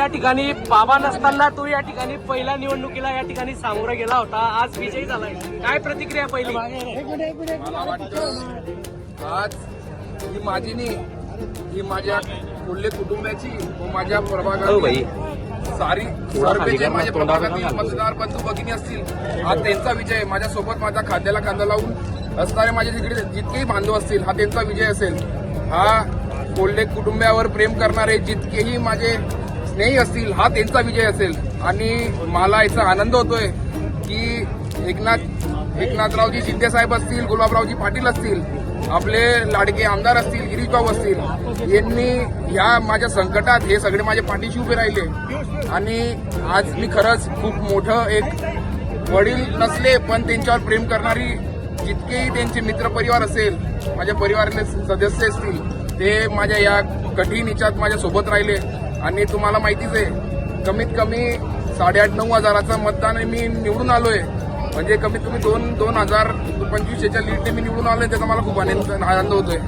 या ठिकाणी बाबा नसताना तू या ठिकाणी पहिल्या निवडणुकीला या ठिकाणी सामोरा गेला होता, आज विजयी झालाय, काय प्रतिक्रिया पहिली? मला वाटतं आज ही माझी नाही, ही माझ्या कोल्हे कुटुंबाची व माझ्या प्रभागातील सारी सर्वे जे माझ्या प्रभागातील मतदार बंधू भगिनी असतील, हा त्यांचा विजय आहे. माझ्यासोबत माझ्या खांद्याला खांदा लावून असणारे माझे जितकेही बांधव असतील, हा त्यांचा विजय असेल. हा कोल्हे कुटुंबावर प्रेम करणारे जितकेही माझे स्नेही असतील, हा त्यांचा विजय असेल. आणि मला याचा आनंद होतोय की एकनाथरावजी शिंदे साहेब असतील, गुलाबरावजी पाटील असतील, आपले लाडके आमदार असतील, गिरीशभाऊ असतील, यांनी ह्या माझ्या संकटात हे सगळे माझ्या पाठीशी उभे राहिले. आणि आज मी खरंच खूप मोठं एक वडील नसले पण त्यांच्यावर प्रेम करणारी जितकेही त्यांचे मित्रपरिवार असेल, माझ्या परिवारातले सदस्य असतील, ते माझ्या या कठीण हिच्यात माझ्या सोबत राहिले. आणि तुम्हाला माहितीच आहे, कमीत कमी 8,500-9 हजाराचं मतदान मी निवडून आलोय. म्हणजे कमीत कमी 2,025च्या लीडने मी निवडून आलोय. त्याचा मला खूप आनंद होतोय.